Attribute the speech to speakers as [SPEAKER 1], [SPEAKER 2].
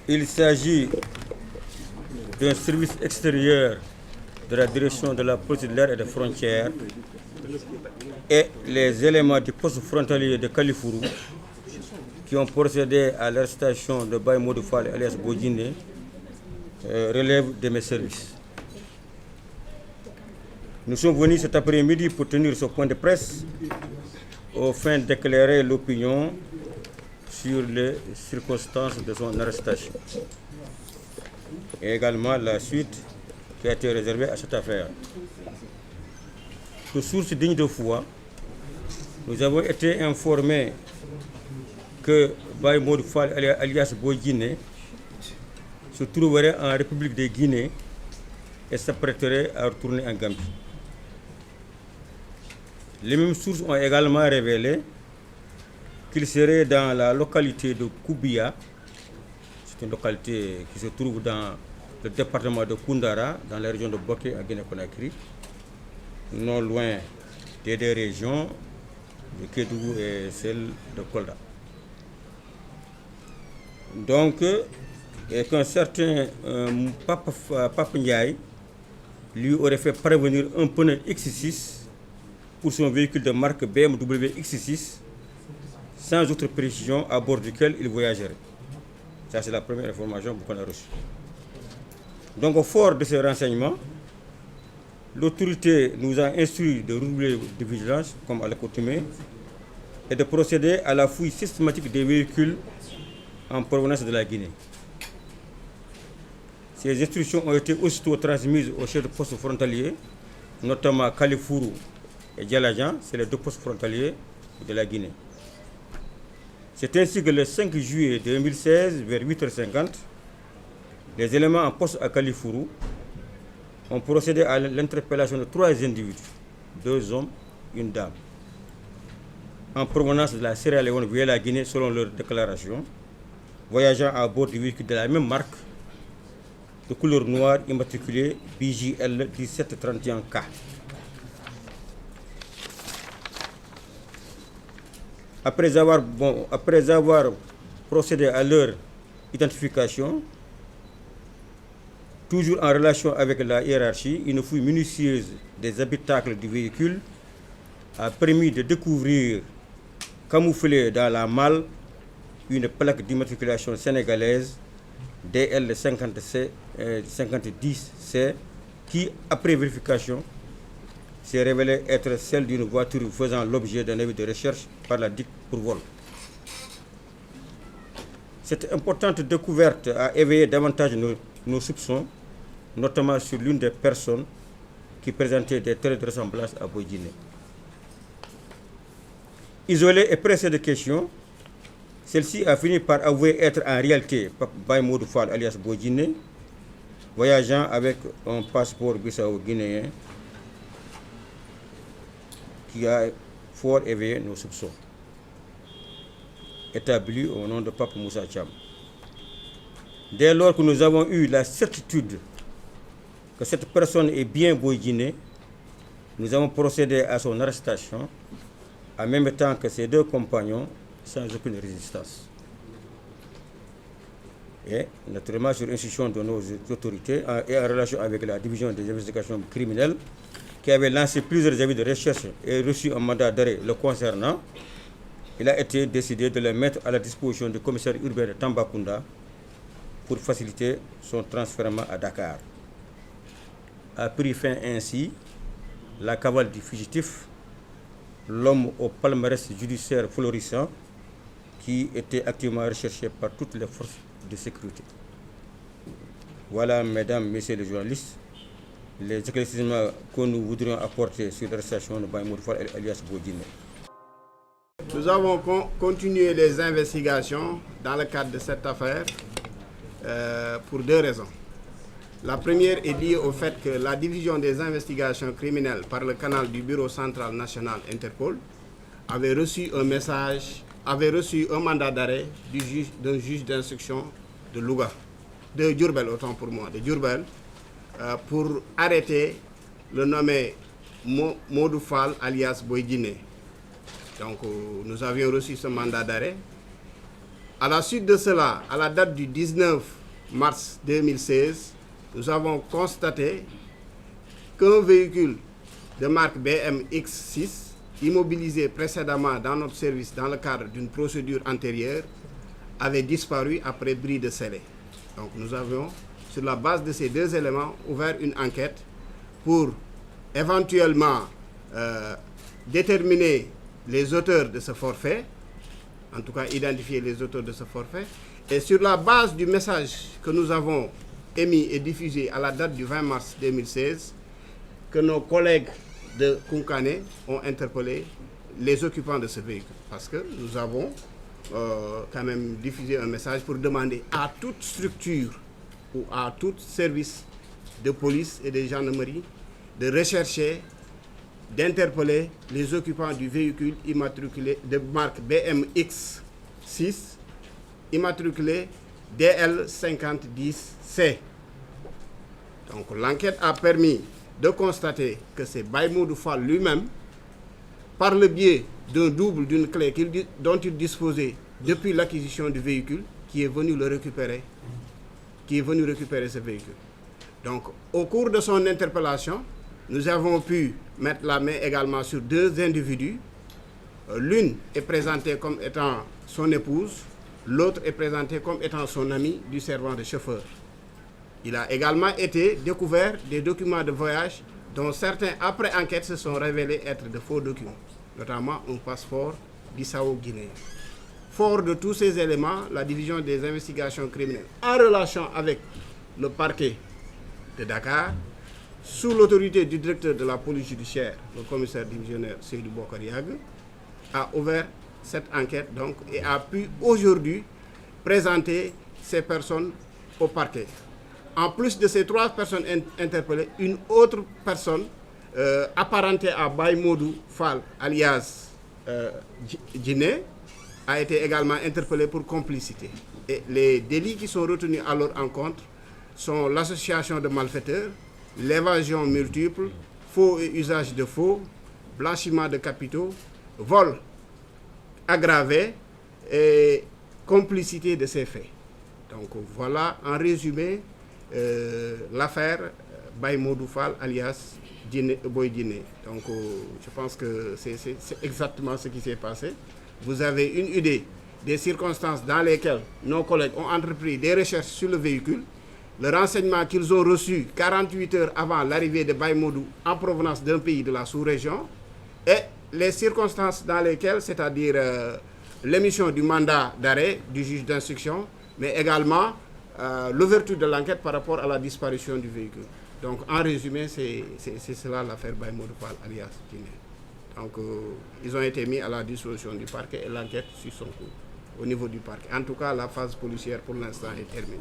[SPEAKER 1] Il s'agit d'un service extérieur de la direction de la police de l'air et des frontières et les éléments du poste frontalier de Kalifourou qui ont procédé à l'arrestation de Baye Modou Fall alias Bodjine relèvent de mes services. Nous sommes venus cet après-midi pour tenir ce point de presse au fin d'éclairer l'opinion sur les circonstances de son arrestation et également la suite qui a été réservée à cette affaire. De sources dignes de foi, nous avons été informés que Baye Modou Fall alias Bodjine se trouverait en République de Guinée et s'apprêterait à retourner en Gambie. Les mêmes sources ont également révélé qu'il serait dans la localité de Koubia, c'est une localité qui se trouve dans le département de Koundara, dans la région de Boké, à Guinée-Conakry, non loin des deux régions de Kédougou et celle de Kolda. Donc, et qu'un certain Pape Ndiaye lui aurait fait parvenir un pneu X6 pour son véhicule de marque BMW X6 sans autre précision à bord duquel il voyagerait. Ça, c'est la première information qu'on a reçue. Donc, au fort de ces renseignements, l'autorité nous a instruit de redoubler de vigilance, comme à l'accoutumée, et de procéder à la fouille systématique des véhicules en provenance de la Guinée. Ces instructions ont été aussitôt transmises aux chefs de poste frontaliers, notamment Kalifourou et Djalajan, c'est les deux postes frontaliers de la Guinée. C'est ainsi que le 5 juillet 2016, vers 8h50, les éléments en poste à Kalifourou ont procédé à l'interpellation de 3 individus, 2 hommes, une dame, en provenance de la Sierra Leone via la Guinée selon leur déclaration, voyageant à bord du véhicule de la même marque, de couleur noire immatriculée BJL 1731K. Après avoir procédé à leur identification, toujours en relation avec la hiérarchie, une fouille minutieuse des habitacles du véhicule a permis de découvrir, camouflée dans la malle, une plaque d'immatriculation sénégalaise DL 5010C qui, après vérification, s'est révélée être celle d'une voiture faisant l'objet d'un avis de recherche par la DIC pour vol. Cette importante découverte a éveillé davantage nos soupçons, notamment sur l'une des personnes qui présentait des traits de ressemblance à Bodjine. Isolée et pressée de questions, celle-ci a fini par avouer être en réalité Baye Modou Fall alias Bodjine, voyageant avec un passeport bissau-guinéen qui a fort éveillé nos soupçons, établi au nom de Pape Moussa Thiam. Dès lors que nous avons eu la certitude que cette personne est bien Bodjine, nous avons procédé à son arrestation en même temps que ses 2 compagnons sans aucune résistance. Et naturellement sur instruction de nos autorités et en relation avec la division des investigations criminelles qui avait lancé plusieurs avis de recherche et reçu un mandat d'arrêt le concernant, il a été décidé de le mettre à la disposition du commissaire urbain de Tambacounda pour faciliter son transfèrement à Dakar. A pris fin ainsi la cavale du fugitif, l'homme au palmarès judiciaire florissant qui était activement recherché par toutes les forces de sécurité. Voilà, mesdames, messieurs les journalistes, les éclaircissements que nous voudrions apporter sur l'arrestation de Baye Modou Fall alias Bodjine.
[SPEAKER 2] Nous avons continué les investigations dans le cadre de cette affaire pour 2 raisons. La première est liée au fait que la division des investigations criminelles par le canal du Bureau central national Interpol avait reçu un mandat d'arrêt d'un juge d'instruction de Louga, de Diourbel, autant pour moi, de Diourbel, pour arrêter le nommé Modou Fall alias Bodjine. Donc nous avions reçu ce mandat d'arrêt À la suite de cela, à la date du 19 mars 2016, nous avons constaté qu'un véhicule de marque BMX6, immobilisé précédemment dans notre service dans le cadre d'une procédure antérieure, avait disparu après bris de scellé. Donc nous avions, sur la base de ces deux éléments, ouvert une enquête pour éventuellement déterminer les auteurs de ce forfait, en tout cas identifier les auteurs de ce forfait, et sur la base du message que nous avons émis et diffusé à la date du 20 mars 2016, que nos collègues de Kounkané ont interpellé les occupants de ce véhicule. Parce que nous avons quand même diffusé un message pour demander à toute structure ou à tout service de police et de gendarmerie de rechercher, d'interpeller les occupants du véhicule immatriculé de marque BMX6, immatriculé DL5010C. Donc l'enquête a permis de constater que c'est Baye Modou Fall lui-même, par le biais d'un double d'une clé dont il disposait depuis l'acquisition du véhicule, qui est venu le récupérer, ce véhicule. Donc, au cours de son interpellation, nous avons pu mettre la main également sur deux individus. L'une est présentée comme étant son épouse, l'autre est présentée comme étant son ami du servant de chauffeur. Il a également été découvert des documents de voyage dont certains, après enquête, se sont révélés être de faux documents, notamment un passeport bissau-guinéen. Fort de tous ces éléments, la division des investigations criminelles, en relation avec le parquet de Dakar, sous l'autorité du directeur de la police judiciaire, le commissaire divisionnaire Seydou Bokar Yag, a ouvert cette enquête donc, et a pu aujourd'hui présenter ces personnes au parquet. En plus de ces trois personnes interpellées, une autre personne apparentée à Baye Modou Fall, alias Djiné, a été également interpellée pour complicité. Et les délits qui sont retenus à leur encontre sont l'association de malfaiteurs, l'évasion multiple, faux et usage de faux, blanchiment de capitaux, vol aggravé et complicité de ces faits. Donc voilà en résumé l'affaire Baye Modou Fall alias Boy Djiné. Donc je pense que c'est exactement ce qui s'est passé. Vous avez une idée des circonstances dans lesquelles nos collègues ont entrepris des recherches sur le véhicule, le renseignement qu'ils ont reçu 48 heures avant l'arrivée de Baye Modou en provenance d'un pays de la sous-région, et les circonstances dans lesquelles, c'est-à-dire l'émission du mandat d'arrêt du juge d'instruction, mais également l'ouverture de l'enquête par rapport à la disparition du véhicule. Donc en résumé, c'est cela l'affaire Baye Modou Fall alias Djiné. Donc ils ont été mis à la disposition du parquet et l'enquête suit son cours au niveau du parquet. En tout cas, la phase policière pour l'instant est terminée.